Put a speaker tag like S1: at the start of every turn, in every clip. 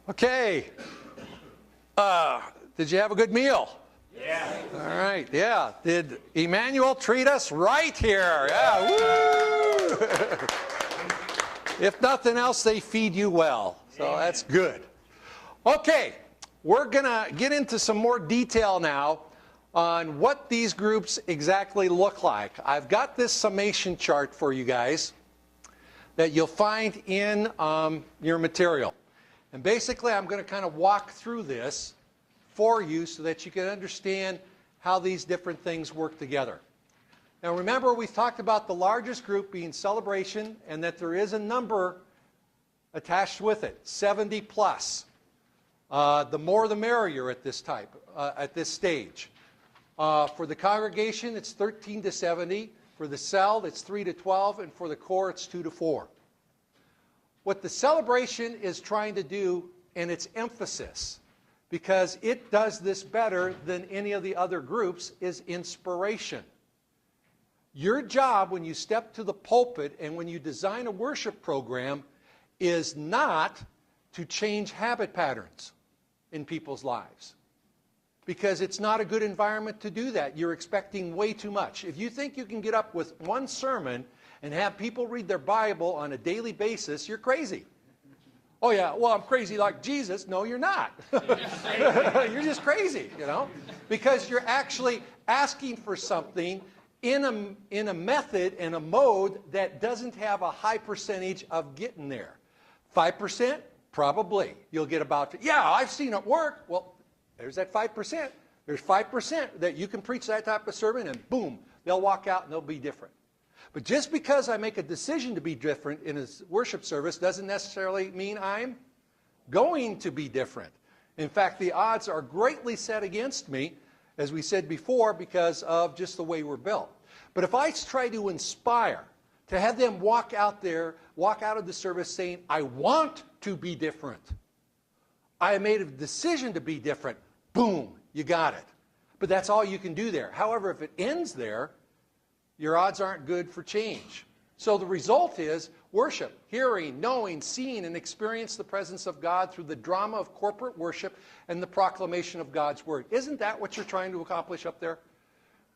S1: Okay. Did you have a good meal?
S2: Yeah.
S1: All right. Yeah. Did Emmanuel treat us right here? Yeah. Woo! If nothing else, they feed you well. So that's good. Okay. We're going to get into some more detail now on what these groups exactly look like. I've got this summation chart for you guys that you'll find in your material. And basically, I'm going to kind of walk through this for you so that you can understand how these different things work together. Now remember, we talked about the largest group being celebration and that there is a number attached with it, 70 plus. The more the merrier at this stage. For the congregation, it's 13 to 70. For the cell, it's 3 to 12. And for the core, it's 2 to 4. What the celebration is trying to do, and its emphasis, because it does this better than any of the other groups, is inspiration. Your job when you step to the pulpit and when you design a worship program is not to change habit patterns in people's lives. Because it's not a good environment to do that. You're expecting way too much. If you think you can get up with one sermon and have people read their Bible on a daily basis, you're crazy. Oh yeah, well, I'm crazy like Jesus. No, you're not. You're just crazy, you know, because you're actually asking for something in a method and a mode that doesn't have a high percentage of getting there. 5%? Probably. You'll get about, yeah, I've seen it work. Well, there's that 5%. There's 5% that you can preach that type of sermon and boom, they'll walk out and they'll be different. But just because I make a decision to be different in a worship service doesn't necessarily mean I'm going to be different. In fact, the odds are greatly set against me, as we said before, because of just the way we're built. But if I try to inspire, to have them walk out of the service saying, I want to be different. I made a decision to be different. Boom, you got it. But that's all you can do there. However, if it ends there, your odds aren't good for change. So the result is worship, hearing, knowing, seeing, and experience the presence of God through the drama of corporate worship and the proclamation of God's word. Isn't that what you're trying to accomplish up there?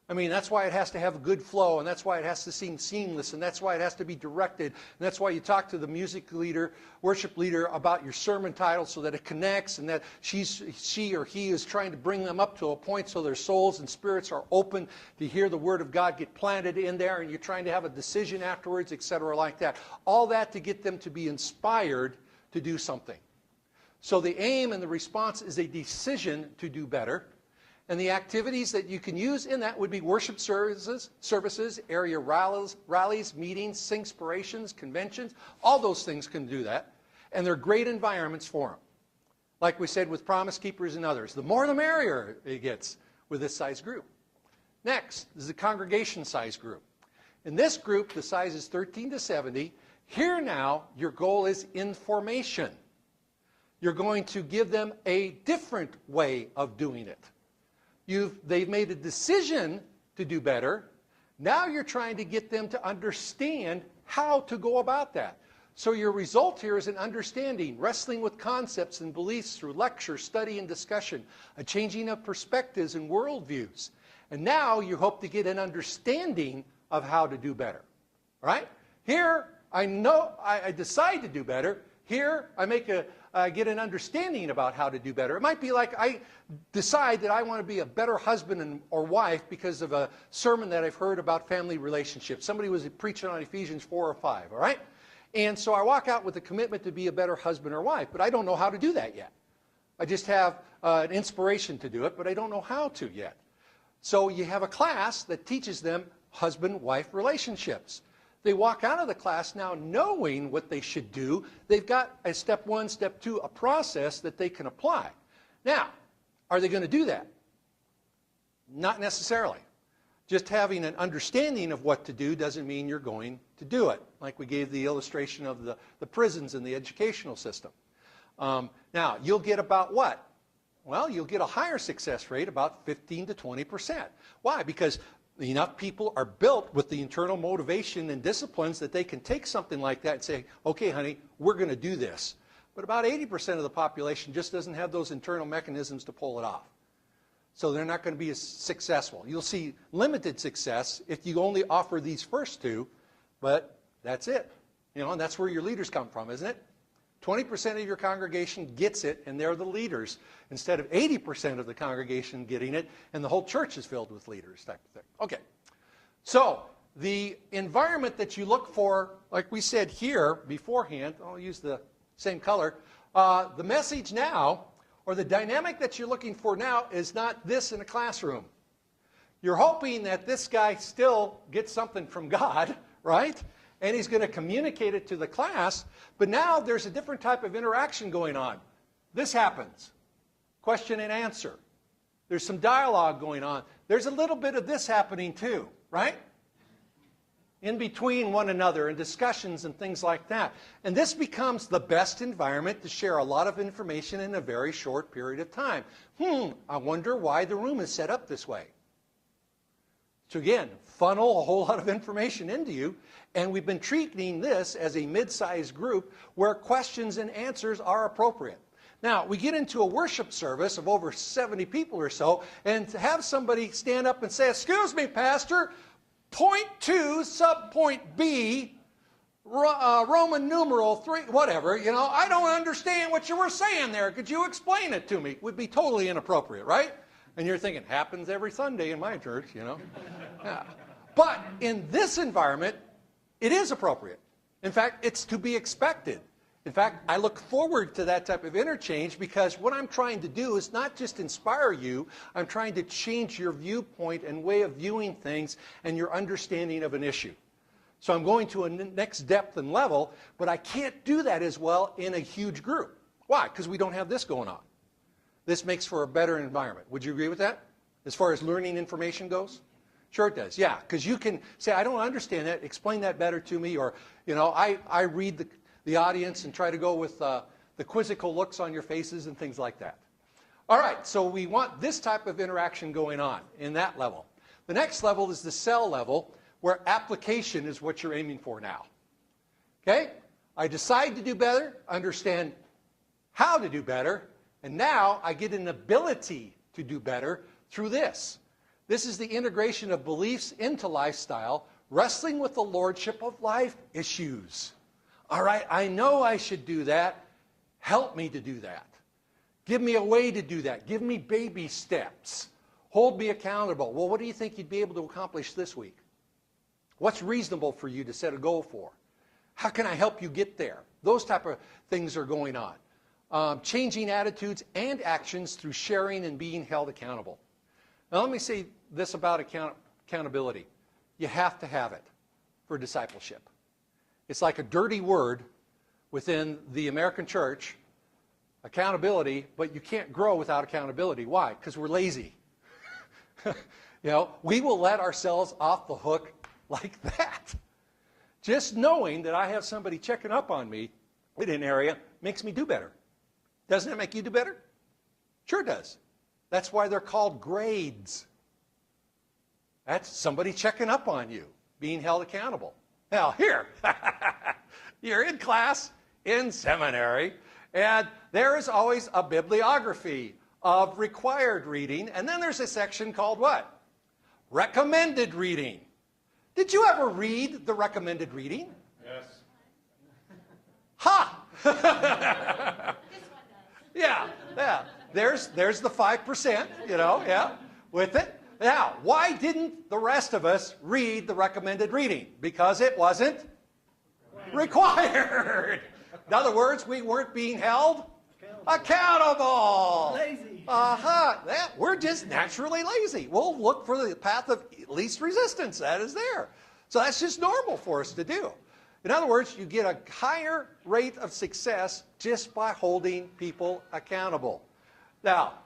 S1: I mean, that's why it has to have a good flow, and that's why it has to seem seamless, and that's why it has to be directed, and that's why you talk to the music leader, worship leader, about your sermon title so that it connects, and that she or he is trying to bring them up to a point so their souls and spirits are open to hear the Word of God get planted in there, and you're trying to have a decision afterwards, etc. like that. All that to get them to be inspired to do something. So the aim and the response is a decision to do better. And the activities that you can use in that would be worship services, area rallies, meetings, singspirations, conventions. All those things can do that. And they're great environments for them. Like we said with Promise Keepers and others. The more the merrier it gets with this size group. Next is the congregation size group. In this group, the size is 13 to 70. Here now, your goal is information. You're going to give them a different way of doing it. They've made a decision to do better. Now you're trying to get them to understand how to go about that. So your result here is an understanding, wrestling with concepts and beliefs through lecture, study, and discussion, a changing of perspectives and worldviews. And now you hope to get an understanding of how to do better. All right? Here, I decide to do better. Here, I get an understanding about how to do better. It might be like I decide that I want to be a better husband or wife because of a sermon that I've heard about family relationships. Somebody was preaching on Ephesians 4 or 5, all right? And so I walk out with a commitment to be a better husband or wife, but I don't know how to do that yet. I just have an inspiration to do it, but I don't know how to yet. So you have a class that teaches them husband-wife relationships. They walk out of the class now knowing what they should do. They've got a step 1, step 2, a process that they can apply. Now, are they going to do that? Not necessarily. Just having an understanding of what to do doesn't mean you're going to do it, like we gave the illustration of the prisons and the educational system. Now, you'll get about what? Well, you'll get a higher success rate, about 15 to 20%. Why? Because enough people are built with the internal motivation and disciplines that they can take something like that and say, okay, honey, we're going to do this. but about 80% of the population just doesn't have those internal mechanisms to pull it off. So they're not going to be as successful. You'll see limited success if you only offer these first two, but that's it. You know, and that's where your leaders come from, isn't it? 20% of your congregation gets it, and they're the leaders, instead of 80% of the congregation getting it, and the whole church is filled with leaders, type of thing. Okay, so the environment that you look for, like we said here beforehand, I'll use the same color, the message now, or the dynamic that you're looking for now, is not this in a classroom. You're hoping that this guy still gets something from God, right? And he's going to communicate it to the class, but now there's a different type of interaction going on. This happens. Question and answer. There's some dialogue going on. There's a little bit of this happening too, right? In between one another and discussions and things like that. And this becomes the best environment to share a lot of information in a very short period of time. I wonder why the room is set up this way. So again, funnel a whole lot of information into you, and we've been treating this as a mid-sized group where questions and answers are appropriate. Now, we get into a worship service of over 70 people or so, and to have somebody stand up and say, "Excuse me, Pastor, point 2, subpoint B, Roman numeral 3, whatever, you know, I don't understand what you were saying there. Could you explain it to me?" Would be totally inappropriate, right? And you're thinking, happens every Sunday in my church, you know. Yeah. But in this environment, it is appropriate. In fact, it's to be expected. In fact, I look forward to that type of interchange, because what I'm trying to do is not just inspire you, I'm trying to change your viewpoint and way of viewing things and your understanding of an issue. So I'm going to a next depth and level, but I can't do that as well in a huge group. Why? Because we don't have this going on. This makes for a better environment. Would you agree with that? As far as learning information goes? Sure it does, yeah. Because you can say, "I don't understand that, explain that better to me," or, you know, I read the audience and try to go with the quizzical looks on your faces and things like that. All right, so we want this type of interaction going on in that level. The next level is the cell level, where application is what you're aiming for now. Okay? I decide to do better, understand how to do better, and now I get an ability to do better through this. This is the integration of beliefs into lifestyle, wrestling with the lordship of life issues. All right, I know I should do that. Help me to do that. Give me a way to do that. Give me baby steps. Hold me accountable. Well, what do you think you'd be able to accomplish this week? What's reasonable for you to set a goal for? How can I help you get there? Those type of things are going on. Changing attitudes and actions through sharing and being held accountable. Now let me say this about accountability. You have to have it for discipleship. It's like a dirty word within the American church, accountability, but you can't grow without accountability. Why? Because we're lazy. You know, we will let ourselves off the hook like that. Just knowing that I have somebody checking up on me in an area makes me do better. Doesn't it make you do better? Sure does. That's why they're called grades. That's somebody checking up on you, being held accountable. Now, here, you're in class, in seminary, and there is always a bibliography of required reading, and then there's a section called what? Recommended reading. Did you ever read the recommended reading?
S2: Yes.
S1: Ha!
S3: This one does.
S1: Yeah. There's the 5%, you know, yeah, with it. Now, why didn't the rest of us read the recommended reading? Because it wasn't required. In other words, we weren't being held accountable.
S2: Lazy.
S1: Yeah, we're just naturally lazy. We'll look for the path of least resistance. That is there. So that's just normal for us to do. In other words, you get a higher rate of success just by holding people accountable. Now,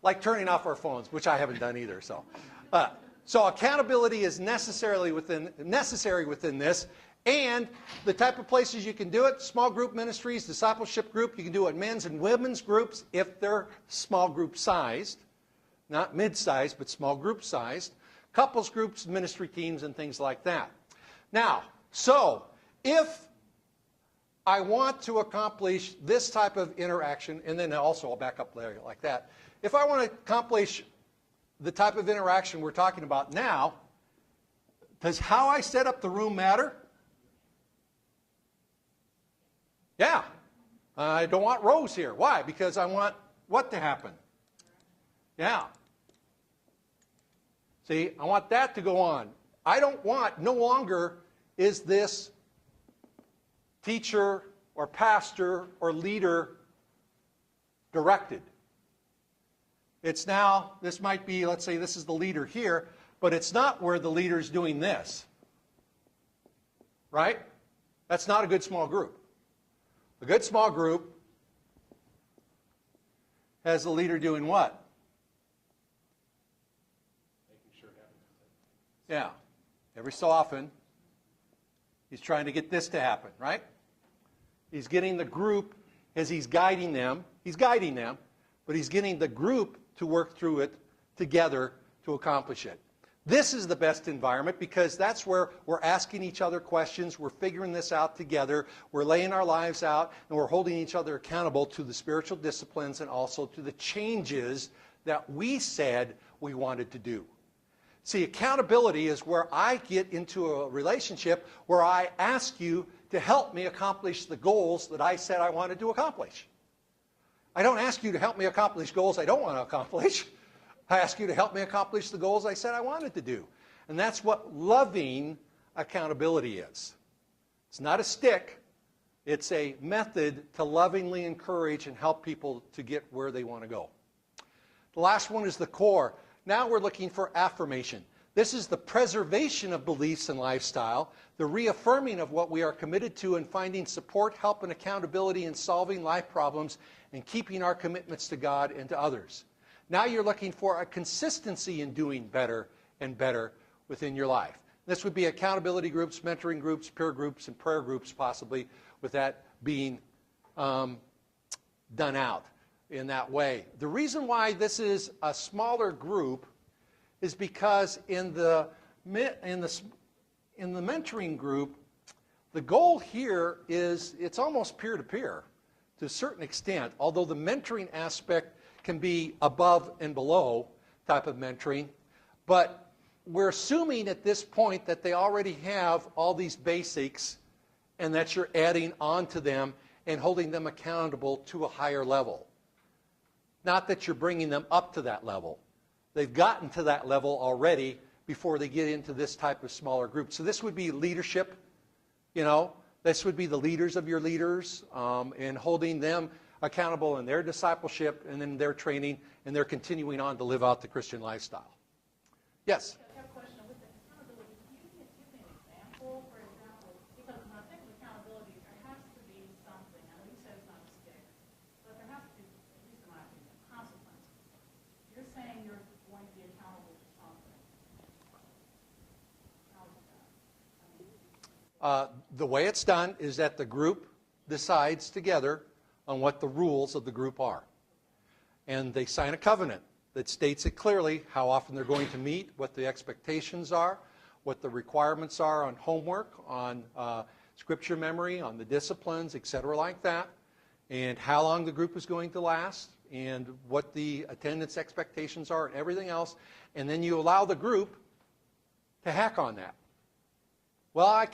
S1: like turning off our phones, which I haven't done either. So accountability is necessary within this. And the type of places you can do it, small group ministries, discipleship group, you can do it men's and women's groups if they're small group sized, not mid-sized, but small group sized, couples groups, ministry teams, and things like that. Now, so if I want to accomplish this type of interaction, and then also I'll back up there like that. If I want to accomplish the type of interaction we're talking about now, does how I set up the room matter? Yeah. I don't want rows here. Why? Because I want what to happen? Yeah. See, I want that to go on. I don't want, no longer is this teacher or pastor or leader directed. It's now, this might be, let's say this is the leader here, but it's not where the leader's doing this. Right? That's not a good small group. A good small group has the leader doing what?
S3: Making sure it happens.
S1: Yeah. Every so often, he's trying to get this to happen, right? He's getting the group as he's guiding them, but he's getting the group to work through it together to accomplish it. This is the best environment because that's where we're asking each other questions, we're figuring this out together, we're laying our lives out, and we're holding each other accountable to the spiritual disciplines and also to the changes that we said we wanted to do. See, accountability is where I get into a relationship where I ask you to help me accomplish the goals that I said I wanted to accomplish. I don't ask you to help me accomplish goals I don't want to accomplish. I ask you to help me accomplish the goals I said I wanted to do. And that's what loving accountability is. It's not a stick. It's a method to lovingly encourage and help people to get where they want to go. The last one is the core. Now we're looking for affirmation. This is the preservation of beliefs and lifestyle, the reaffirming of what we are committed to and finding support, help, and accountability in solving life problems and keeping our commitments to God and to others. Now you're looking for a consistency in doing better and better within your life. This would be accountability groups, mentoring groups, peer groups, and prayer groups possibly, with that being done out in that way. The reason why this is a smaller group is because in the mentoring group, the goal here is it's almost peer-to-peer to a certain extent, although the mentoring aspect can be above and below type of mentoring. But we're assuming at this point that they already have all these basics and that you're adding on to them and holding them accountable to a higher level. Not that you're bringing them up to that level. They've gotten to that level already before they get into this type of smaller group. So this would be leadership, this would be the leaders of your leaders and holding them accountable in their discipleship and in their training, and they're continuing on to live out the Christian lifestyle. Yes?
S2: I have a question. With the accountability, can you give me an example, for example? Because when I think of accountability, there has to be something. I know you said it's not a stick, but there has to be, at least in my opinion, consequences. You're saying you're going to be accountable for something. How is that?
S1: The way it's done is that the group decides together on what the rules of the group are. And they sign a covenant that states it clearly how often they're going to meet, what the expectations are, what the requirements are on homework, on scripture memory, on the disciplines, etc. like that, and how long the group is going to last, and what the attendance expectations are, and everything else. And then you allow the group to hack on that. Well, I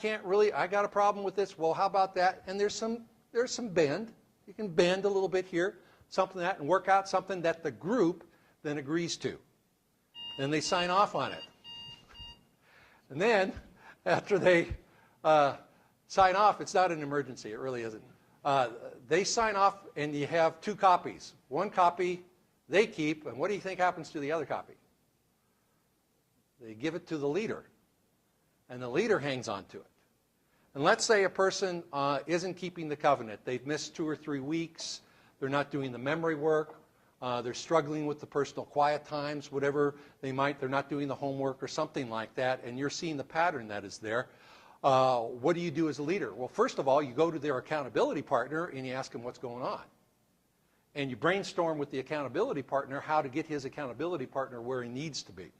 S1: got a problem with this. Well, how about that? And there's some bend. You can bend a little bit here, something like that, and work out something that the group then agrees to. Then they sign off on it. And then, after they sign off, it's not an emergency, it really isn't. They sign off, and you have two copies. One copy they keep, and what do you think happens to the other copy? They give it to the leader, and the leader hangs on to it. And let's say a person isn't keeping the covenant. They've missed 2 or 3 weeks. They're not doing the memory work. They're struggling with the personal quiet times, whatever they're not doing the homework or something like that, and you're seeing the pattern that is there. What do you do as a leader? Well, first of all, you go to their accountability partner and you ask them what's going on. And you brainstorm with the accountability partner how to get his accountability partner where he needs to be.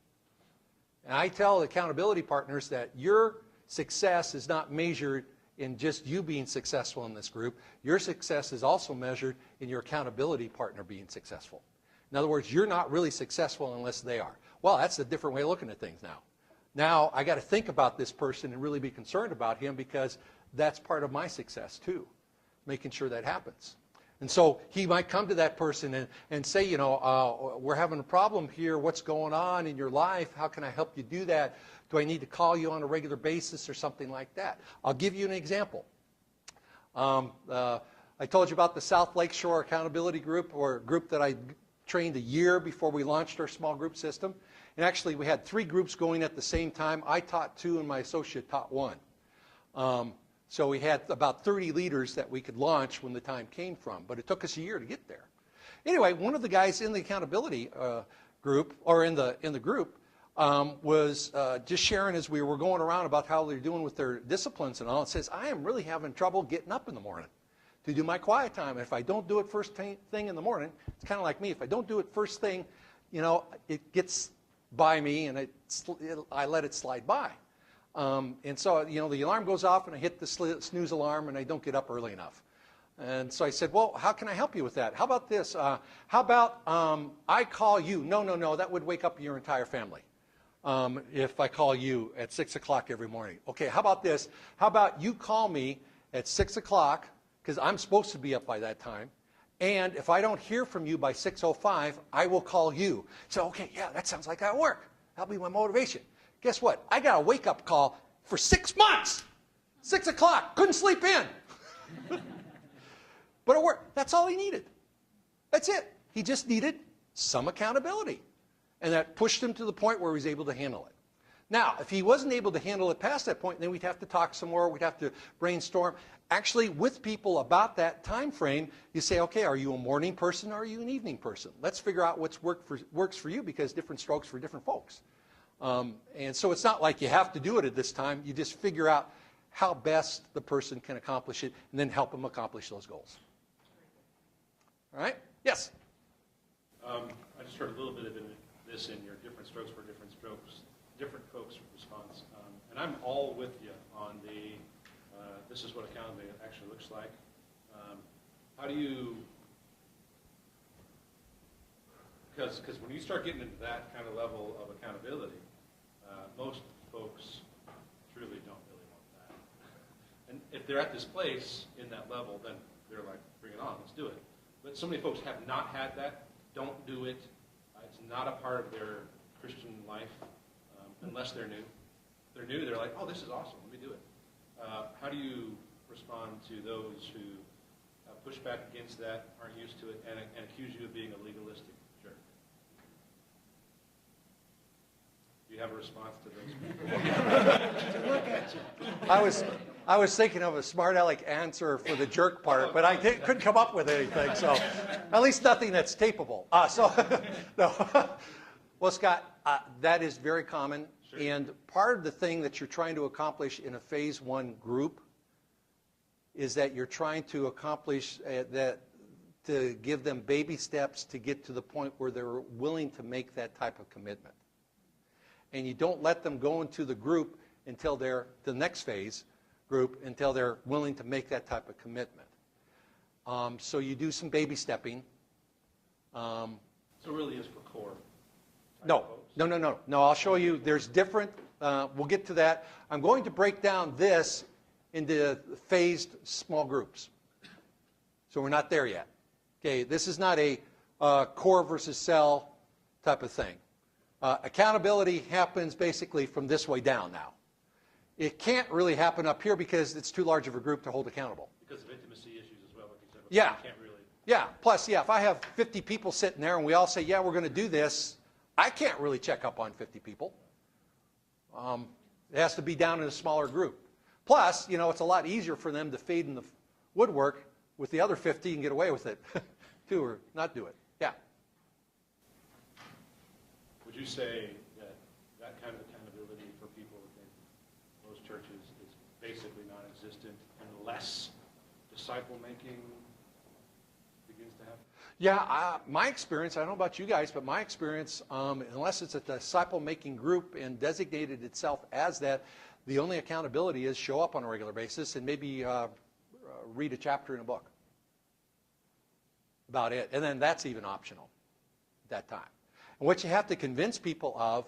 S1: And I tell accountability partners that your success is not measured in just you being successful in this group. Your success is also measured in your accountability partner being successful. In other words, you're not really successful unless they are. Well, that's a different way of looking at things now. Now, I got to think about this person and really be concerned about him because that's part of my success too, making sure that happens. And so he might come to that person and say, you know, we're having a problem here. What's going on in your life? How can I help you do that? Do I need to call you on a regular basis or something like that? I'll give you an example. I told you about the South Lakeshore Accountability Group, or a group that I trained a year before we launched our small group system. And actually, we had 3 groups going at the same time. I taught 2 and my associate taught 1. So we had about 30 leaders that we could launch when the time came from, but it took us a year to get there. Anyway, one of the guys in the accountability group, or in the group, was just sharing as we were going around about how they're doing with their disciplines and all. It says, I am really having trouble getting up in the morning to do my quiet time. And if I don't do it first thing in the morning, it's kind of like me. If I don't do it first thing, you know, it gets by me and I let it slide by. And so, you know, the alarm goes off and I hit the snooze alarm and I don't get up early enough. And so I said, well, how can I help you with that? How about this? How about I call you? No, that would wake up your entire family if I call you at 6 o'clock every morning. Okay, how about this? How about you call me at 6 o'clock, because I'm supposed to be up by that time. And if I don't hear from you by 6:05, I will call you. So, okay, yeah, that sounds like that'll work. That'll be my motivation. Guess what? I got a wake-up call for 6 months. 6 o'clock. Couldn't sleep in. But it worked. That's all he needed. That's it. He just needed some accountability. And that pushed him to the point where he was able to handle it. Now, if he wasn't able to handle it past that point, then we'd have to talk some more. We'd have to brainstorm. Actually, with people about that time frame, you say, okay, are you a morning person or are you an evening person? Let's figure out what works for you, because different strokes for different folks. And so it's not like you have to do it at this time. You just figure out how best the person can accomplish it and then help them accomplish those goals. All right? Yes?
S3: I just heard a little bit of this in your different strokes for different strokes, different folks' response. And I'm all with you on the, this is what accountability actually looks like. How do you, because when you start getting into that kind of level of accountability, most folks truly don't really want that. And if they're at this place in that level, then they're like, bring it on, let's do it. But so many folks have not had that, don't do it. It's not a part of their Christian life unless they're new. If they're new, they're like, oh, this is awesome, let me do it. How do you respond to those who push back against that, aren't used to it, and accuse you of being a legalistic jerk? Do you have a response to those people?
S1: I was thinking of a smart aleck answer for the jerk part, but I couldn't come up with anything. So at least nothing that's tapeable. No. Well, Scott, that is very common. Sure. And part of the thing that you're trying to accomplish in a phase 1 group is that you're trying to accomplish to give them baby steps to get to the point where they're willing to make that type of commitment. And you don't let them go into the group until they're the next phase group until they're willing to make that type of commitment. So you do some baby stepping.
S3: So really is for core.
S1: No. I'll show you. There's different. We'll get to that. I'm going to break down this into phased small groups. So we're not there yet. Okay, this is not a core versus cell type of thing. Accountability happens basically from this way down now. It can't really happen up here because it's too large of a group to hold accountable.
S3: Because of intimacy issues as well, like you said before.
S1: Yeah.
S3: You can't really...
S1: Yeah. Plus, if I have 50 people sitting there and we all say, yeah, we're going to do this, I can't really check up on 50 people. It has to be down in a smaller group. Plus, it's a lot easier for them to fade in the woodwork with the other 50 and get away with it, too, or not do it. Yeah.
S3: Would you say that kind of accountability for people within most churches is basically non-existent unless disciple-making begins to happen?
S1: Yeah, my experience, I don't know about you guys, but my experience, unless it's a disciple-making group and designated itself as that, The only accountability is show up on a regular basis and maybe read a chapter in a book. About it. And then that's even optional at that time. And what you have to convince people of,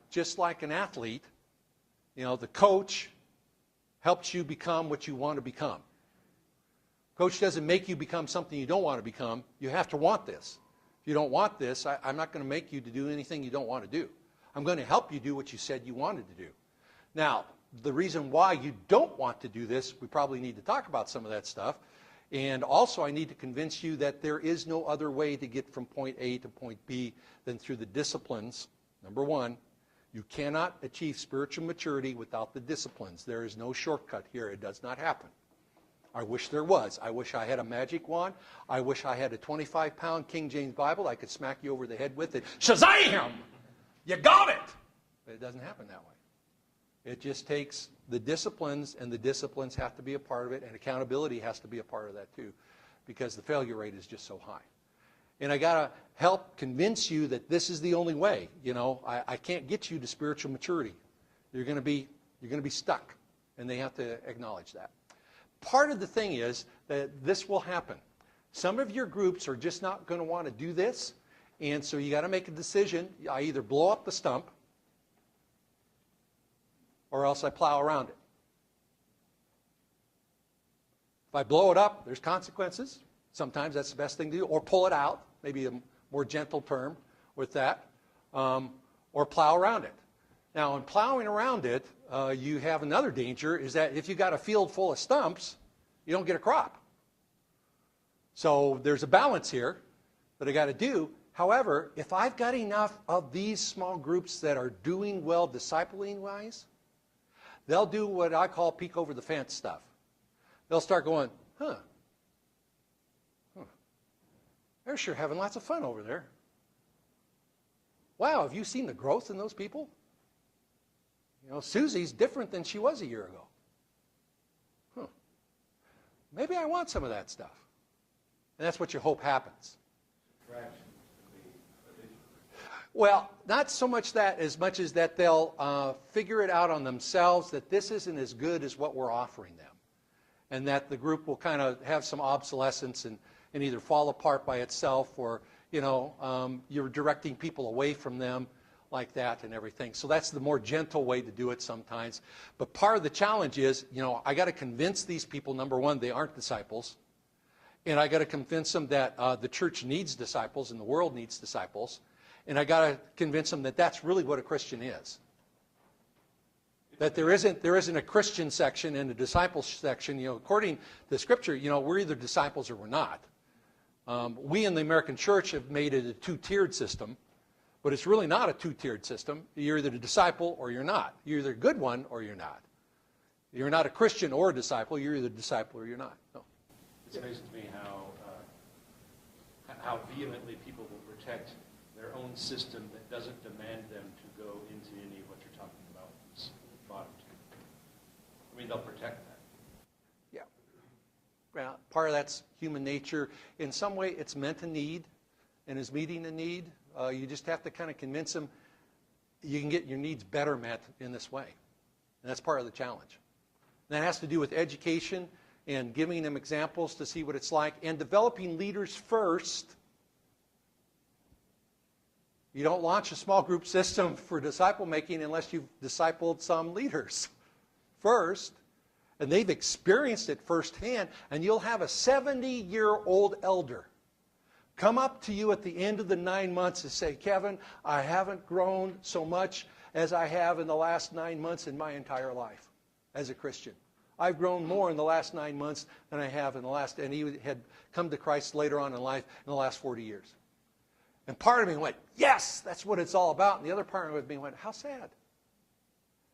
S1: just like an athlete, the coach helps you become what you want to become. Coach doesn't make you become something you don't want to become. You have to want this. If you don't want this, I'm not going to make you to do anything you don't want to do. I'm going to help you do what you said you wanted to do. Now, the reason why you don't want to do this, we probably need to talk about some of that stuff. And also, I need to convince you that there is no other way to get from point A to point B than through the disciplines. Number one, you cannot achieve spiritual maturity without the disciplines. There is no shortcut here. It does not happen. I wish there was. I wish I had a magic wand. I wish I had a 25-pound King James Bible I could smack you over the head with it. Shazam! You got it! But it doesn't happen that way. It just takes the disciplines, and the disciplines have to be a part of it, and accountability has to be a part of that too, because the failure rate is just so high. And I got to help convince you that this is the only way. I can't get you to spiritual maturity. You're going to be stuck, and they have to acknowledge that. Part of the thing is that this will happen. Some of your groups are just not going to want to do this, and so you got to make a decision. I either blow up the stump, or else I plow around it. If I blow it up, there's consequences. Sometimes that's the best thing to do. Or pull it out, maybe a more gentle term with that. Or plow around it. Now, in plowing around it, you have another danger, is that if you got a field full of stumps, you don't get a crop. So there's a balance here that I got to do. However, if I've got enough of these small groups that are doing well discipling-wise, they'll do what I call peek over the fence stuff. They'll start going, they're sure having lots of fun over there. Wow, have you seen the growth in those people? Susie's different than she was a year ago. Maybe I want some of that stuff. And that's what you hope happens. Well, not so much that, as much as that they'll figure it out on themselves that this isn't as good as what we're offering them. And that the group will kind of have some obsolescence and either fall apart by itself, or, you're directing people away from them like that and everything. So that's the more gentle way to do it sometimes. But part of the challenge is, I got to convince these people, number one, they aren't disciples. And I got to convince them that the church needs disciples and the world needs disciples. And I got to convince them that that's really what a Christian is. That there isn't a Christian section and a disciple section. According to the Scripture, we're either disciples or we're not. We in the American church have made it a two-tiered system, but it's really not a two-tiered system. You're either a disciple or you're not. You're either a good one or you're not. You're not a Christian or a disciple. You're either a disciple or you're not. No.
S3: It's amazing to me how vehemently people will protect their own system that doesn't demand them to go into any of what you're talking about, this bottom two. I mean, they'll protect that.
S1: Yeah. Well, part of that's human nature. In some way, it's meant a need and is meeting a need. You just have to kind of convince them you can get your needs better met in this way. And that's part of the challenge. And that has to do with education and giving them examples to see what it's like, and developing leaders first. You don't launch a small group system for disciple making unless you've discipled some leaders first, and they've experienced it firsthand. And you'll have a 70-year-old elder come up to you at the end of the 9 months and say, Kevin, I haven't grown so much as I have in the last 9 months in my entire life as a Christian. I've grown more in the last 9 months than I have in the last, and he had come to Christ later on in life in the last 40 years. And part of me went, yes, that's what it's all about. And the other part of me went, how sad.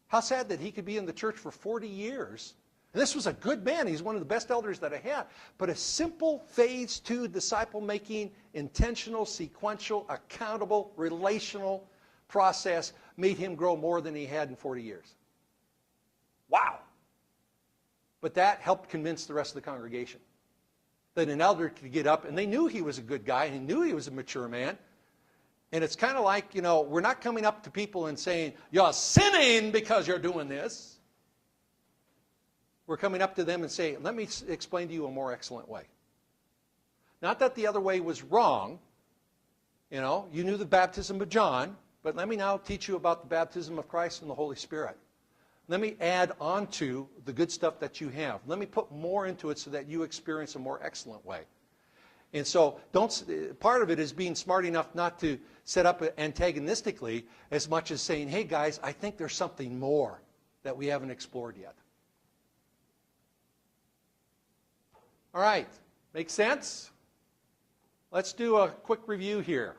S1: How sad that he could be in the church for 40 years. And this was a good man. He's one of the best elders that I had. But a simple phase 2 disciple-making, intentional, sequential, accountable, relational process made him grow more than he had in 40 years. Wow. But that helped convince the rest of the congregation that an elder could get up, and they knew he was a good guy, and he knew he was a mature man, And it's kind of like, we're not coming up to people and saying, you're sinning because you're doing this. We're coming up to them and saying, let me explain to you a more excellent way. Not that the other way was wrong. You knew the baptism of John, but let me now teach you about the baptism of Christ and the Holy Spirit. Let me add on to the good stuff that you have. Let me put more into it so that you experience a more excellent way. And so part of it is being smart enough not to set up antagonistically as much as saying, hey guys, I think there's something more that we haven't explored yet. All right, make sense? Let's do a quick review here.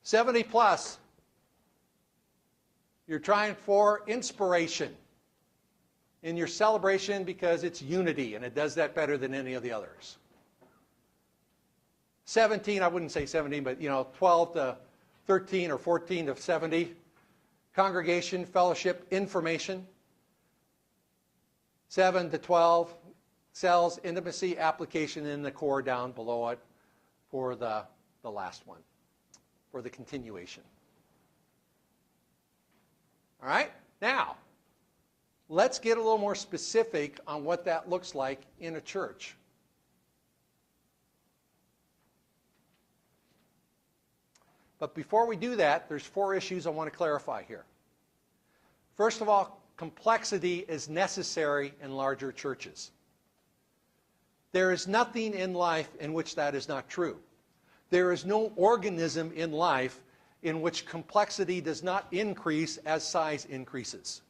S1: +70. You're trying for inspiration in your celebration because it's unity, and it does that better than any of the others. 17, I wouldn't say 17, but 12 to 13 or 14 to 70. Congregation, fellowship, information. 7 to 12, cells, intimacy, application, in the core down below it for the last one, for the continuation. All right? Now, let's get a little more specific on what that looks like in a church. But before we do that, there's 4 issues I want to clarify here. First of all, complexity is necessary in larger churches. There is nothing in life in which that is not true. There is no organism in life in which complexity does not increase as size increases.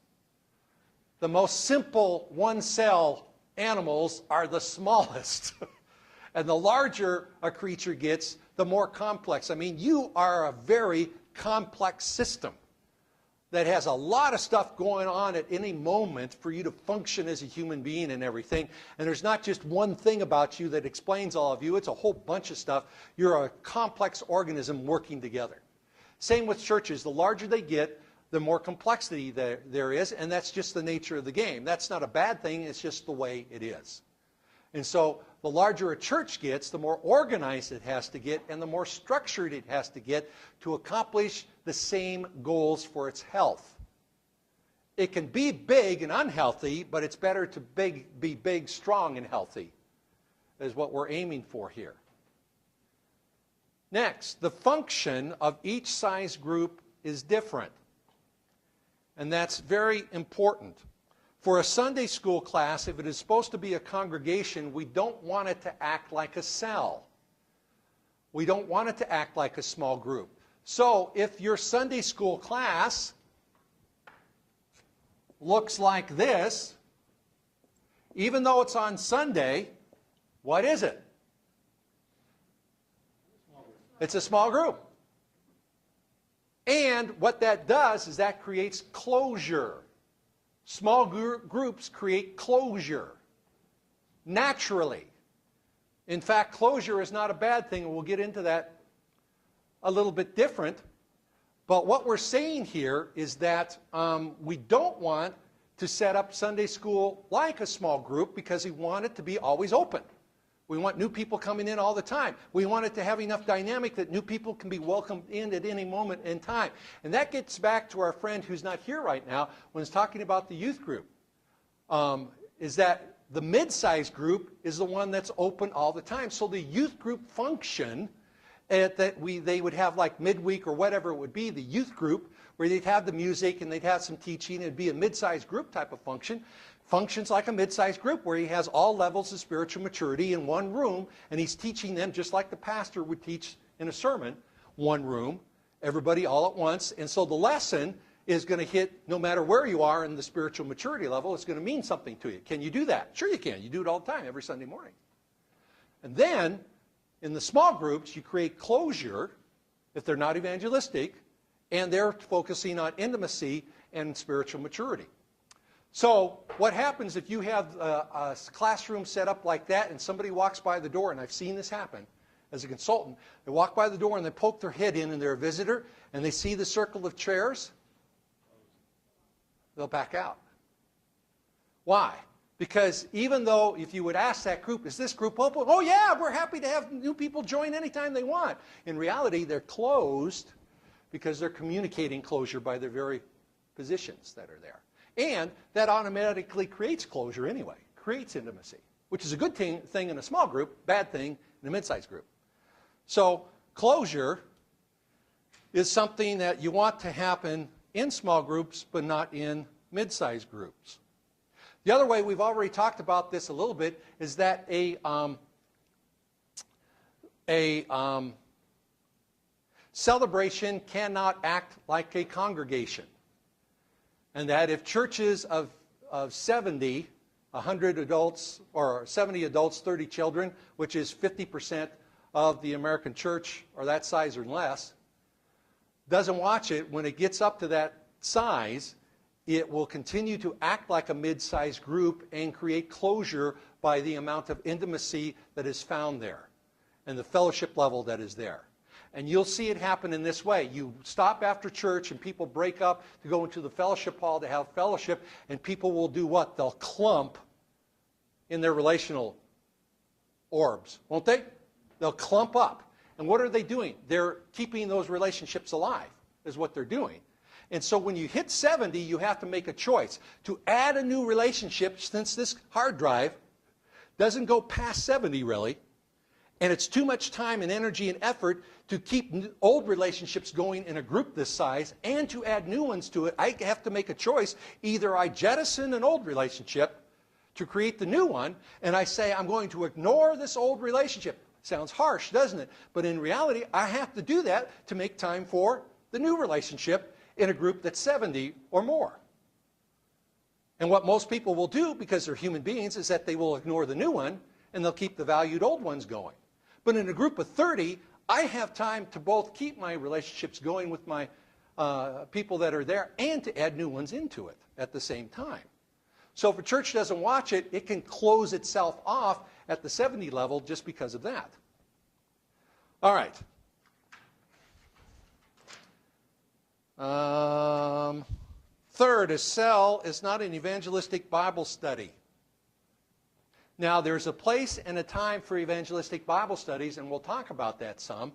S1: The most simple one-cell animals are the smallest. And the larger a creature gets, the more complex. I mean, you are a very complex system that has a lot of stuff going on at any moment for you to function as a human being and everything. And there's not just one thing about you that explains all of you. It's a whole bunch of stuff. You're a complex organism working together. Same with churches. The larger they get, the more complexity there is, and that's just the nature of the game. That's not a bad thing. It's just the way it is. And so the larger a church gets, the more organized it has to get, and the more structured it has to get to accomplish the same goals for its health. It can be big and unhealthy, but it's better to be big, strong, and healthy, is what we're aiming for here. Next, the function of each size group is different. And that's very important. For a Sunday school class, if it is supposed to be a congregation, we don't want it to act like a cell. We don't want it to act like a small group. So if your Sunday school class looks like this, even though it's on Sunday, what is it? It's a small group. And what that does is that creates closure. Small groups create closure naturally. In fact, closure is not a bad thing, and we'll get into that a little bit different. But what we're saying here is that we don't want to set up Sunday school like a small group because we want it to be always open. We want new people coming in all the time. We want it to have enough dynamic that new people can be welcomed in at any moment in time. And that gets back to our friend who's not here right now when he's talking about the youth group. Is that the mid-sized group is the one that's open all the time. So the youth group function that they would have like midweek or whatever it would be, the youth group, where they'd have the music and they'd have some teaching. It'd be a mid-sized group type of function. Functions like a mid-sized group where he has all levels of spiritual maturity in one room, and he's teaching them just like the pastor would teach in a sermon, one room, everybody all at once. And so the lesson is going to hit no matter where you are in the spiritual maturity level. It's going to mean something to you. Can you do that? Sure you can. You do it all the time, every Sunday morning. And then in the small groups, you create closure if they're not evangelistic, and they're focusing on intimacy and spiritual maturity. So what happens if you have a classroom set up like that and somebody walks by the door, and I've seen this happen as a consultant, they walk by the door and they poke their head in and they're a visitor and they see the circle of chairs, they'll back out. Why? Because even though if you would ask that group, is this group open? Oh yeah, we're happy to have new people join anytime they want. In reality, they're closed because they're communicating closure by their very positions that are there. And that automatically creates closure anyway, creates intimacy, which is a good thing in a small group, bad thing in a mid-sized group. So closure is something that you want to happen in small groups, but not in mid-sized groups. The other way, we've already talked about this a little bit, is that a celebration cannot act like a congregation. And that if churches of 70, 100 adults, or 70 adults, 30 children, which is 50% of the American church, or that size or less, doesn't watch it, when it gets up to that size, it will continue to act like a mid-sized group and create closure by the amount of intimacy that is found there and the fellowship level that is there. And you'll see it happen in this way. You stop after church and people break up to go into the fellowship hall to have fellowship, and people will do what? They'll clump in their relational orbs, won't they? They'll clump up. And what are they doing? They're keeping those relationships alive, is what they're doing. And so when you hit 70, you have to make a choice to add a new relationship, since this hard drive doesn't go past 70 really, and it's too much time and energy and effort to keep old relationships going in a group this size and to add new ones to it. I have to make a choice. Either I jettison an old relationship to create the new one, and I say I'm going to ignore this old relationship. Sounds harsh, doesn't it? But in reality, I have to do that to make time for the new relationship in a group that's 70 or more. And what most people will do, because they're human beings, is that they will ignore the new one and they'll keep the valued old ones going. But in a group of 30, I have time to both keep my relationships going with my people that are there and to add new ones into it at the same time. So if a church doesn't watch it, it can close itself off at the 70 level just because of that. All right. Third, a cell is not an evangelistic Bible study. Now, there's a place and a time for evangelistic Bible studies, and we'll talk about that some.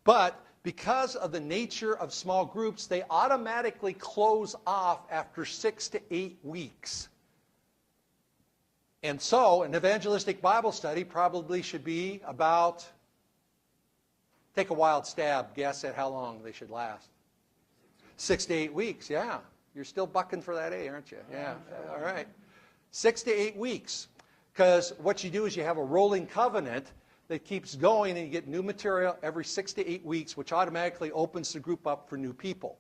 S1: But because of the nature of small groups, they automatically close off after 6 to 8 weeks. And so, an evangelistic Bible study probably should be about, take a wild stab, guess at how long they should last. 6 to 8 weeks, yeah. You're still bucking for that A, aren't you? Yeah, all right. 6 to 8 weeks. Because what you do is you have a rolling covenant that keeps going, and you get new material every 6 to 8 weeks, which automatically opens the group up for new people.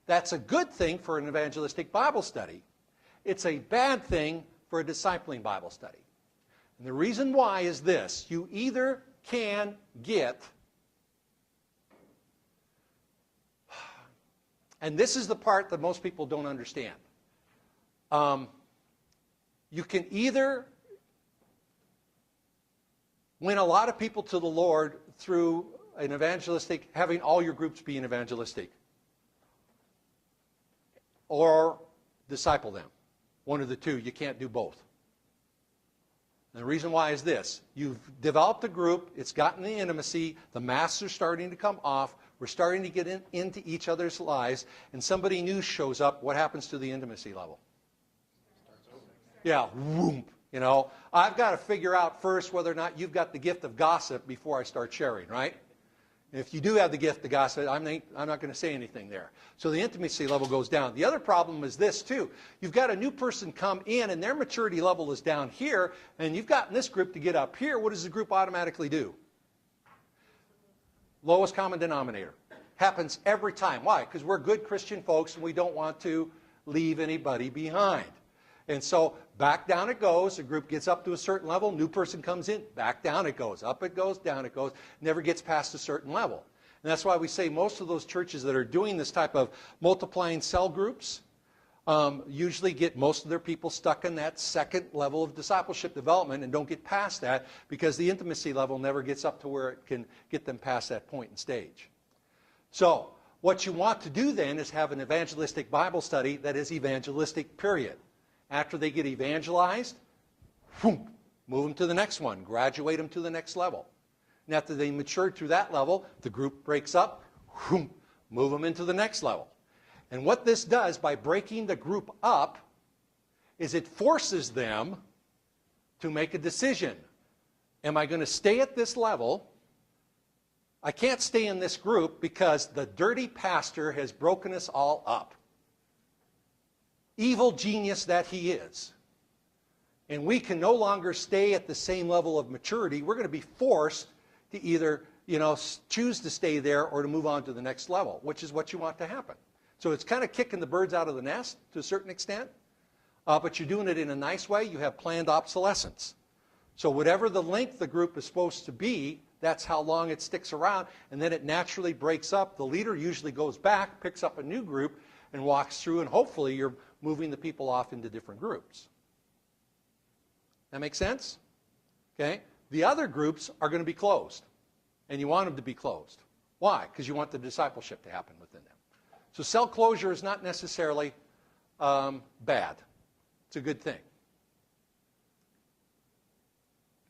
S1: That's a good thing for an evangelistic Bible study. It's a bad thing for a discipling Bible study. And the reason why is this. You either can get, and this is the part that most people don't understand. You can either win a lot of people to the Lord through an evangelistic, having all your groups be an evangelistic, or disciple them. One of the two. You can't do both. And the reason why is this. You've developed a group. It's gotten the intimacy. The masks are starting to come off. We're starting to get into each other's lives. And somebody new shows up. What happens to the intimacy level? Yeah, whoomp. You know, I've got to figure out first whether or not you've got the gift of gossip before I start sharing, right? If you do have the gift of gossip, I'm not going to say anything there. So the intimacy level goes down. The other problem is this, too. You've got a new person come in, and their maturity level is down here, and you've gotten this group to get up here. What does the group automatically do? Lowest common denominator. Happens every time. Why? Because we're good Christian folks, and we don't want to leave anybody behind. And so back down it goes. The group gets up to a certain level. New person comes in. Back down it goes. Up it goes. Down it goes. Never gets past a certain level. And that's why we say most of those churches that are doing this type of multiplying cell groups usually get most of their people stuck in that second level of discipleship development and don't get past that because the intimacy level never gets up to where it can get them past that point and stage. So what you want to do then is have an evangelistic Bible study that is evangelistic, period. After they get evangelized, Whoom, move them to the next one, graduate them to the next level. And after they matured through that level, the group breaks up, whoom, move them into the next level. And what this does by breaking the group up is it forces them to make a decision. Am I going to stay at this level? I can't stay in this group because the dirty pastor has broken us all up. Evil genius that he is. And we can no longer stay at the same level of maturity. We're going to be forced to either, choose to stay there or to move on to the next level, which is what you want to happen. So it's kind of kicking the birds out of the nest to a certain extent, but you're doing it in a nice way. You have planned obsolescence. So whatever the length the group is supposed to be, that's how long it sticks around, and then it naturally breaks up. The leader usually goes back, picks up a new group, and walks through, and hopefully you're moving the people off into different groups. That make sense? Okay? The other groups are going to be closed, and you want them to be closed. Why? Because you want the discipleship to happen within them. So cell closure is not necessarily bad. It's a good thing.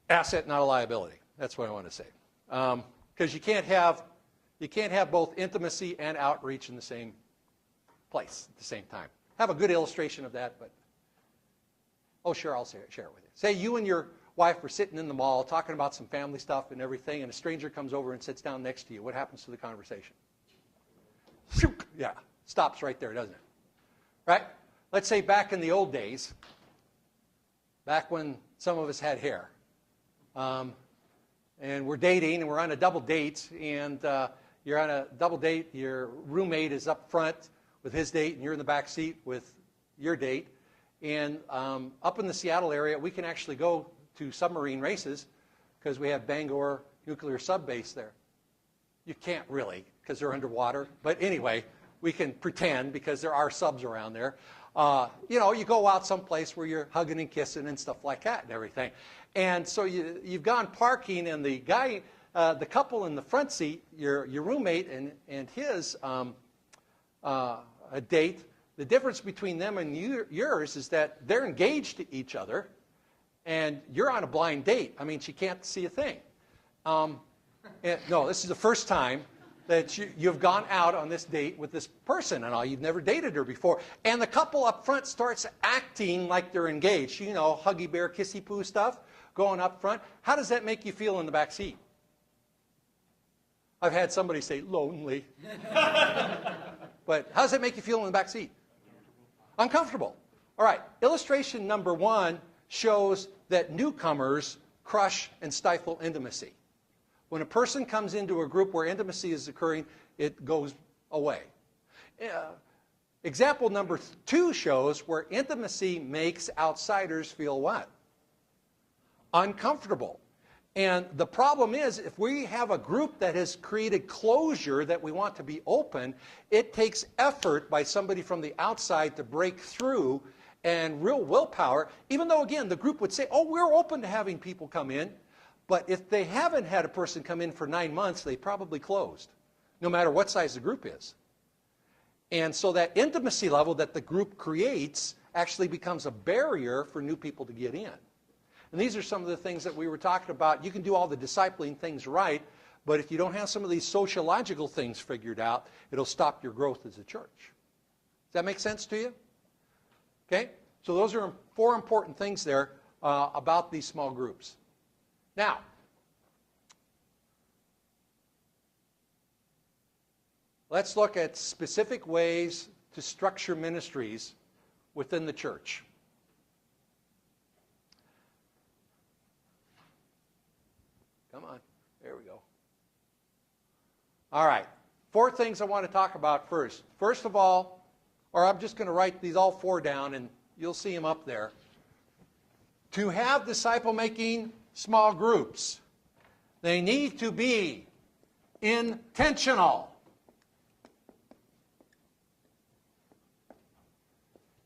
S1: Asset, not a liability. That's what I want to say. Because you can't have both intimacy and outreach in the same place at the same time. I have a good illustration of that, but sure, I'll share it with you. Say you and your wife were sitting in the mall talking about some family stuff and everything, and a stranger comes over and sits down next to you. What happens to the conversation? Yeah, stops right there, doesn't it? Right? Let's say back in the old days, back when some of us had hair, and we're dating, and we're on a double date, and you're on a double date, your roommate is up front with his date, and you're in the back seat with your date, and up in the Seattle area, we can actually go to submarine races because we have Bangor Nuclear Sub Base there. You can't really because they're underwater, but anyway, we can pretend because there are subs around there. You go out someplace where you're hugging and kissing and stuff like that and everything. And so you've gone parking, and the guy, the couple in the front seat, your roommate and his date, the difference between them and yours is that they're engaged to each other, and you're on a blind date. I mean, she can't see a thing. No, this is the first time that you've gone out on this date with this person and all. You've never dated her before. And the couple up front starts acting like they're engaged. Huggy bear, kissy poo stuff going up front. How does that make you feel in the back seat? I've had somebody say lonely. But how does that make you feel in the back seat? Uncomfortable. All right. Illustration number 1 shows that newcomers crush and stifle intimacy. When a person comes into a group where intimacy is occurring, it goes away. Example number 2 shows where intimacy makes outsiders feel what? Uncomfortable. And the problem is, if we have a group that has created closure that we want to be open, it takes effort by somebody from the outside to break through, and real willpower, even though, again, the group would say, we're open to having people come in. But if they haven't had a person come in for 9 months, they probably closed, no matter what size the group is. And so that intimacy level that the group creates actually becomes a barrier for new people to get in. And these are some of the things that we were talking about. You can do all the discipling things right, but if you don't have some of these sociological things figured out, it'll stop your growth as a church. Does that make sense to you? Okay? So those are 4 important things there about these small groups. Now, let's look at specific ways to structure ministries within the church. Come on. There we go. All right. 4 things I want to talk about first. First of all, or I'm just going to write these all 4 down, and you'll see them up there. To have disciple-making small groups, they need to be intentional,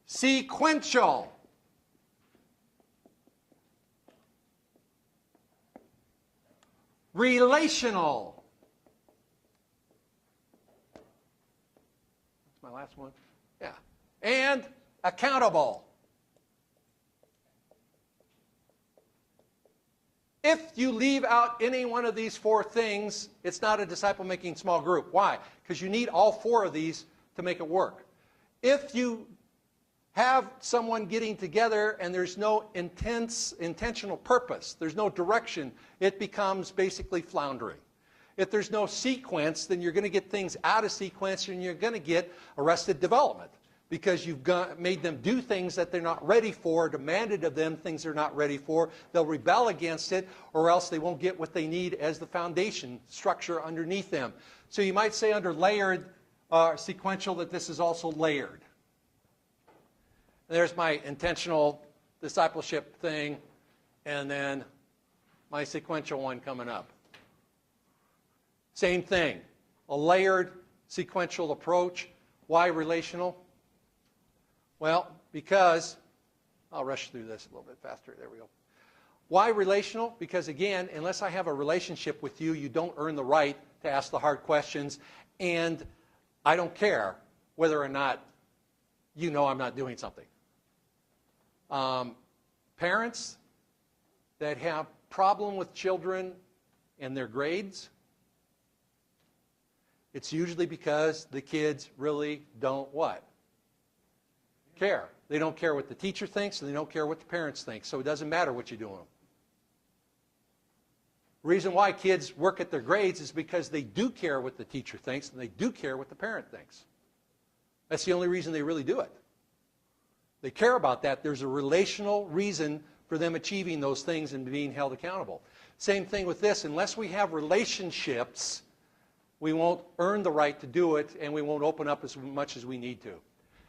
S1: sequential, relational. That's my last one. Yeah. And accountable. If you leave out any one of these 4 things, it's not a disciple-making small group. Why? Because you need all 4 of these to make it work. If you have someone getting together and there's no intentional purpose, there's no direction, it becomes basically floundering. If there's no sequence, then you're going to get things out of sequence and you're going to get arrested development because you've made them do things that they're not ready for, demanded of them things they're not ready for. They'll rebel against it, or else they won't get what they need as the foundation structure underneath them. So you might say under layered sequential that this is also layered. There's my intentional discipleship thing, and then my sequential one coming up. Same thing, a layered sequential approach. Why relational? Well, because, I'll rush through this a little bit faster. There we go. Why relational? Because again, unless I have a relationship with you, you don't earn the right to ask the hard questions, and I don't care whether or not you know I'm not doing something. Parents that have problem with children and their grades, it's usually because the kids really don't what? Care. They don't care what the teacher thinks, and they don't care what the parents think, so it doesn't matter what you do to them. The reason why kids work at their grades is because they do care what the teacher thinks, and they do care what the parent thinks. That's the only reason they really do it. They care about that. There's a relational reason for them achieving those things and being held accountable. Same thing with this. Unless we have relationships, we won't earn the right to do it, and we won't open up as much as we need to.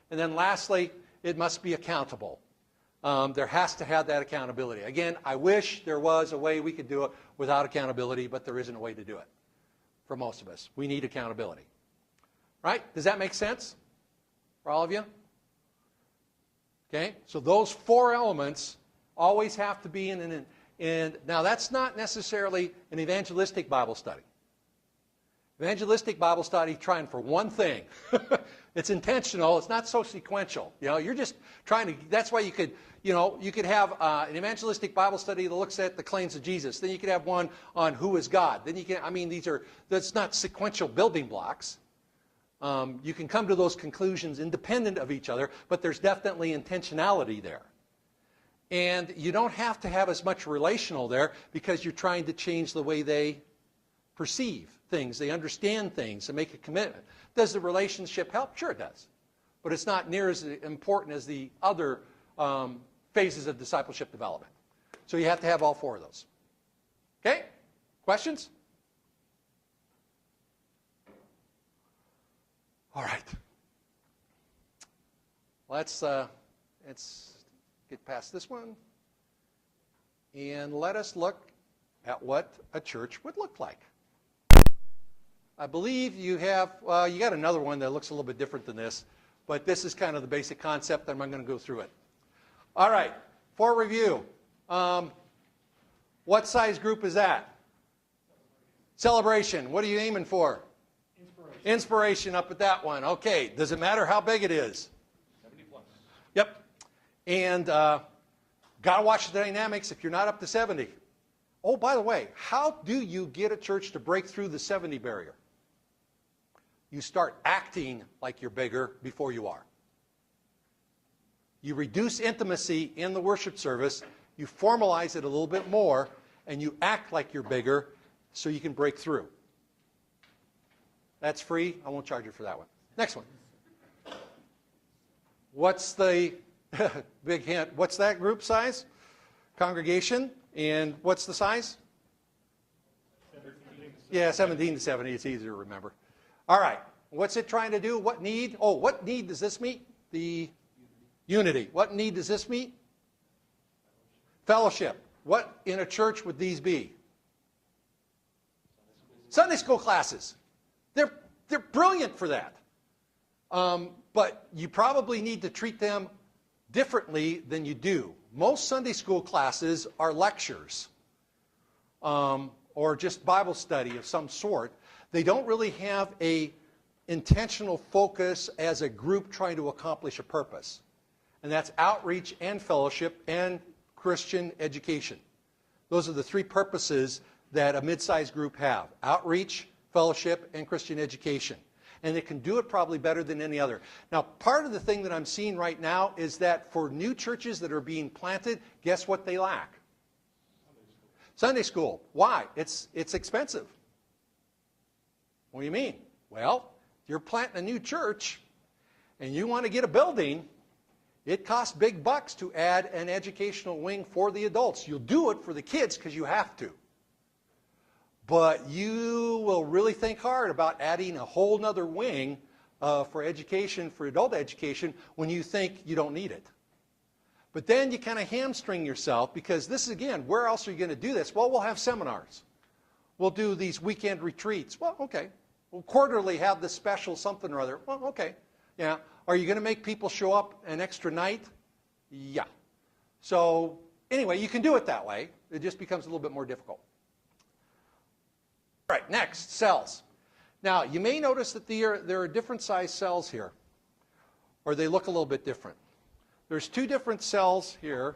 S1: And then lastly, it must be accountable. There has to have that accountability. Again, I wish there was a way we could do it without accountability, but there isn't a way to do it for most of us. We need accountability. Right? Does that make sense for all of you? Okay? So those 4 elements always have to be in and now that's not necessarily an evangelistic Bible study. Evangelistic Bible study trying for one thing. It's intentional. It's not so sequential. You know, you're just trying to. That's why you could have an evangelistic Bible study that looks at the claims of Jesus. Then you could have one on who is God. Then you can. I mean, that's not sequential building blocks. You can come to those conclusions independent of each other, but there's definitely intentionality there. And you don't have to have as much relational there because you're trying to change the way they perceive things, they understand things, and make a commitment. Does the relationship help? Sure it does. But it's not near as important as the other phases of discipleship development. So you have to have all 4 of those. Okay? Questions? All right. Let's get past this one. And let us look at what a church would look like. I believe you have, you got another one that looks a little bit different than this, but this is kind of the basic concept, and I'm going to go through it. All right, for review, what size group is that? Celebration. What are you aiming for? Inspiration. Inspiration up at that one. Okay, does it matter how big it is?
S3: 70 plus.
S1: Yep. And got to watch the dynamics if you're not up to 70. Oh, by the way, how do you get a church to break through the 70 barrier? You start acting like you're bigger before you are. You reduce intimacy in the worship service, you formalize it a little bit more, and you act like you're bigger so you can break through. That's free. I won't charge you for that one. Next one. What's the big hint? What's that group size? Congregation. And what's the size? 17 to 70. It's easier to remember. All right. What's it trying to do? What need? Oh, what need does this meet? The unity. What need does this meet? Fellowship. What in a church would these be? Sunday school classes. They're brilliant for that. But you probably need to treat them differently than you do. Most Sunday school classes are lectures or just Bible study of some sort. They don't really have a intentional focus as a group trying to accomplish a purpose. And that's outreach and fellowship and Christian education. Those are the three purposes that a mid-sized group have: outreach, fellowship, and Christian education. And it can do it probably better than any other. Now, part of the thing that I'm seeing right now is that for new churches that are being planted, guess what they lack? Sunday school. Why? It's expensive. What do you mean? Well, if you're planting a new church and you want to get a building, it costs big bucks to add an educational wing for the adults. You'll do it for the kids because you have to. But you will really think hard about adding a whole nother wing for education, for adult education, when you think you don't need it. But then you kind of hamstring yourself, because this is, again, where else are you going to do this? Well, we'll have seminars. We'll do these weekend retreats. Well, okay. We'll quarterly have this special something or other. Well, okay. Yeah. Are you going to make people show up an extra night? Yeah. So anyway, you can do it that way. It just becomes a little bit more difficult. All right, next, cells. Now, you may notice that there are different size cells here, or they look a little bit different. There's two different cells here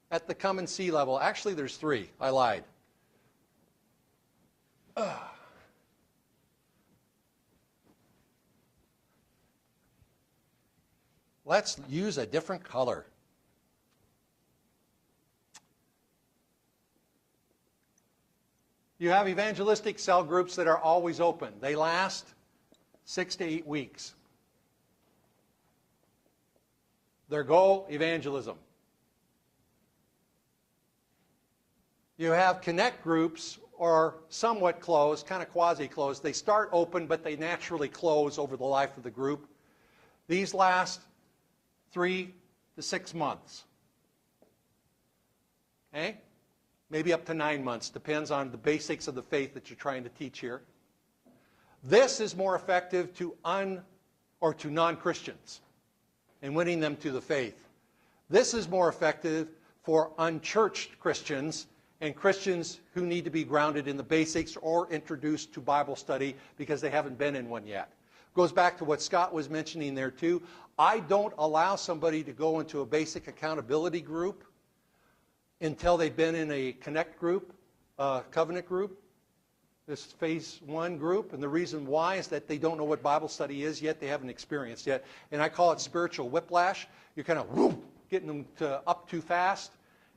S1: at the come and see level. Actually, there's three. I lied. Let's use a different color. You have evangelistic cell groups that are always open. They last 6 to 8 weeks. Their goal, evangelism. You have connect groups, or somewhat closed, kind of quasi-closed. They start open, but they naturally close over the life of the group. These last 3 to 6 months. Okay? Maybe up to 9 months, depends on the basics of the faith that you're trying to teach here. This is more effective to non-Christians and winning them to the faith. This is more effective for unchurched Christians and Christians who need to be grounded in the basics or introduced to Bible study because they haven't been in one yet. Goes back to what Scott was mentioning there too. I don't allow somebody to go into a basic accountability group until they've been in a connect group, covenant group, this phase 1 group. And the reason why is that they don't know what Bible study is yet. They haven't experienced yet. And I call it spiritual whiplash. You're kind of getting them up too fast.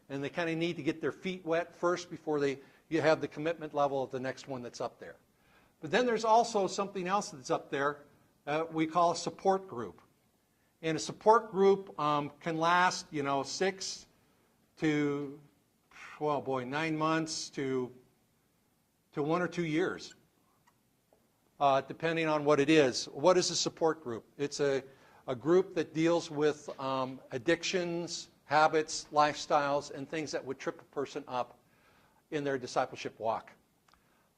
S1: And they kind of need to get their feet wet first before you have the commitment level of the next one that's up there. But then there's also something else that's up there we call a support group. And a support group can last, 6 to, 9 months to 1 or 2 years, depending on what it is. What is a support group? It's a group that deals with addictions, habits, lifestyles, and things that would trip a person up in their discipleship walk.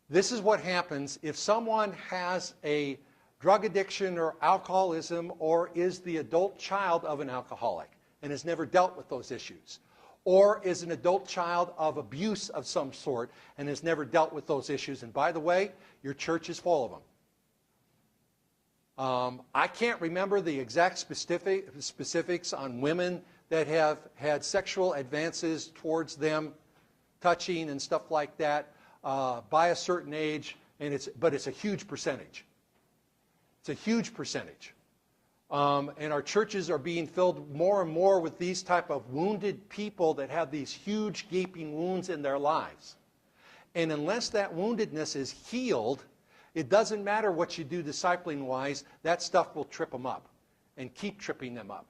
S1: This is what happens if someone has a drug addiction or alcoholism, or is the adult child of an alcoholic and has never dealt with those issues, or is an adult child of abuse of some sort and has never dealt with those issues. And by the way, your church is full of them. I can't remember the exact specifics on women that have had sexual advances towards them, touching and stuff like that, by a certain age, but it's a huge percentage. It's a huge percentage. And our churches are being filled more and more with these type of wounded people that have these huge gaping wounds in their lives. And unless that woundedness is healed, it doesn't matter what you do discipling-wise, that stuff will trip them up and keep tripping them up.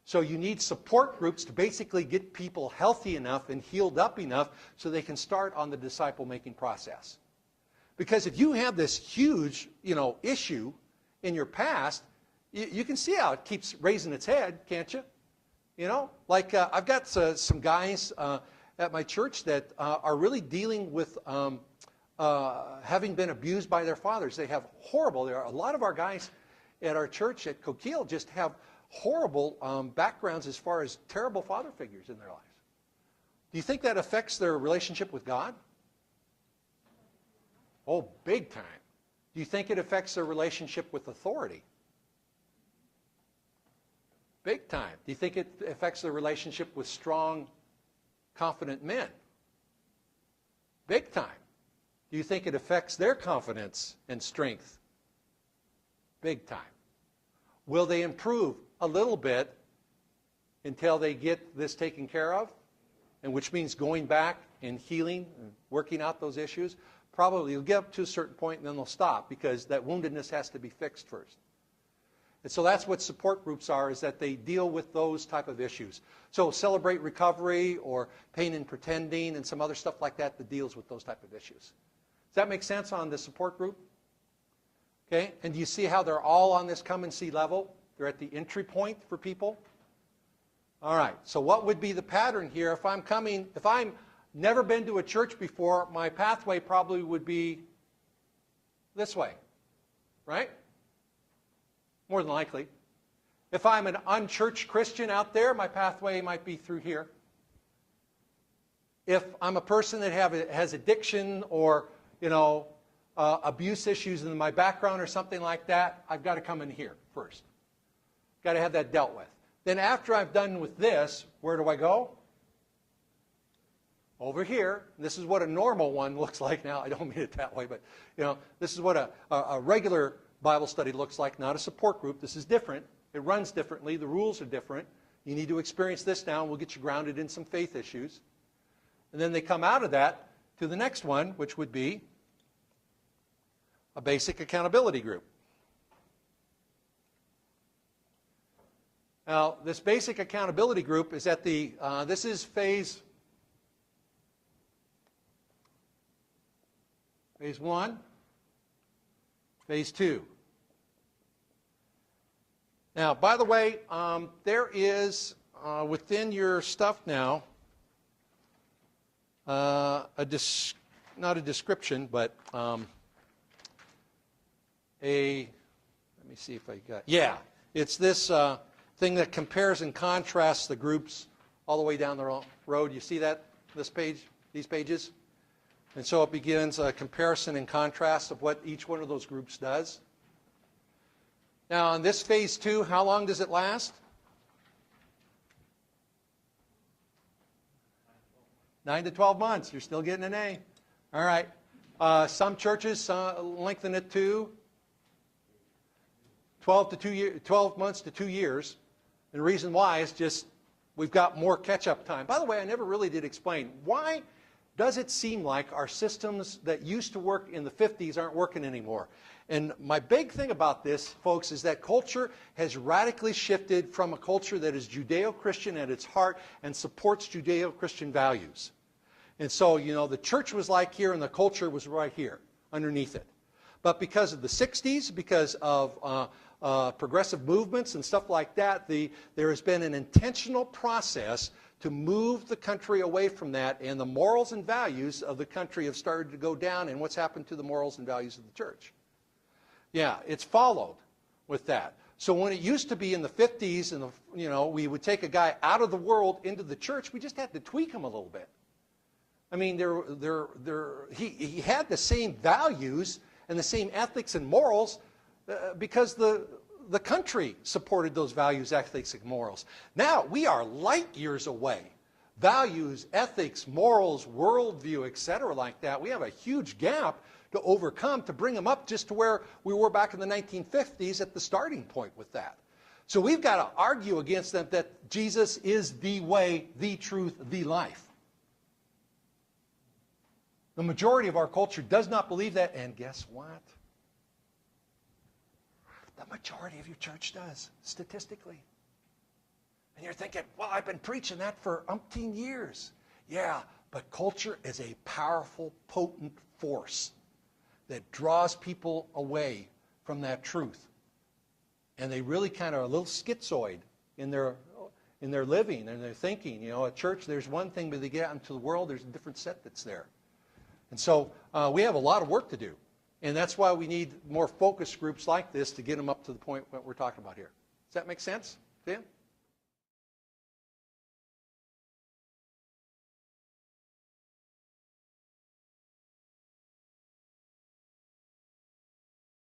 S1: So you need support groups to basically get people healthy enough and healed up enough so they can start on the disciple-making process. Because if you have this huge, issue in your past, you can see how it keeps raising its head, can't you? I've got some guys at my church that are really dealing with having been abused by their fathers. They have a lot of our guys at our church at Coquille just have horrible backgrounds as far as terrible father figures in their lives. Do you think that affects their relationship with God? Oh, big time. Do you think it affects their relationship with authority? Big time. Do you think it affects their relationship with strong, confident men? Big time. Do you think it affects their confidence and strength? Big time. Will they improve a little bit until they get this taken care of? And which means going back and healing and working out those issues? Probably you'll get up to a certain point and then they'll stop because that woundedness has to be fixed first. And so that's what support groups are, is that they deal with those type of issues. So Celebrate Recovery or Pain and Pretending and some other stuff like that that deals with those type of issues. Does that make sense on the support group? Okay, and do you see how they're all on this come and see level? They're at the entry point for people. All right, so what would be the pattern here? If I'm never been to a church before, my pathway probably would be this way, right? More than likely. If I'm an unchurched Christian out there, my pathway might be through here. If I'm a person that has addiction or, abuse issues in my background or something like that, I've got to come in here first. Got to have that dealt with. Then after I've done with this, where do I go? Over here. This is what a normal one looks like now. I don't mean it that way, but this is what a regular Bible study looks like, not a support group. This is different. It runs differently. The rules are different. You need to experience this now, and we'll get you grounded in some faith issues. And then they come out of that to the next one, which would be a basic accountability group. Now, this basic accountability group is at this is phase 1, phase 2. Now, by the way, there is within your stuff now not a description, but let me see if I got. Yeah, it's this thing that compares and contrasts the groups all the way down the road. You see that, this page, these pages? And so it begins a comparison and contrast of what each one of those groups does. Now, in this phase 2, how long does it last? 9 to 12 months. You're still getting an A. All right. Some churches lengthen it to 12 months to 2 years. And the reason why is just we've got more catch-up time. By the way, I never really did explain. Why does it seem like our systems that used to work in the 50s aren't working anymore? And my big thing about this, folks, is that culture has radically shifted from a culture that is Judeo-Christian at its heart and supports Judeo-Christian values. And so, the church was like here and the culture was right here, underneath it. But because of the 60s, because of progressive movements and stuff like that, there has been an intentional process to move the country away from that, and the morals and values of the country have started to go down, and what's happened to the morals and values of the church? Yeah, it's followed with that. So when it used to be in the 50s, and we would take a guy out of the world into the church, we just had to tweak him a little bit. I mean, he had the same values and the same ethics and morals because the country supported those values, ethics, and morals. Now, we are light years away. Values, ethics, morals, worldview, etc. like that. We have a huge gap to overcome to bring them up just to where we were back in the 1950s at the starting point with that. So we've got to argue against them that Jesus is the way, the truth, the life. The majority of our culture does not believe that, and guess what? The majority of your church does, statistically. And you're thinking, well, I've been preaching that for umpteen years. Yeah, but culture is a powerful, potent force that draws people away from that truth. And they really kind of are a little schizoid in their living and their thinking. At church, there's one thing, but they get out into the world, there's a different set that's there. And so we have a lot of work to do. And that's why we need more focus groups like this to get them up to the point that we're talking about here. Does that make sense, Dan?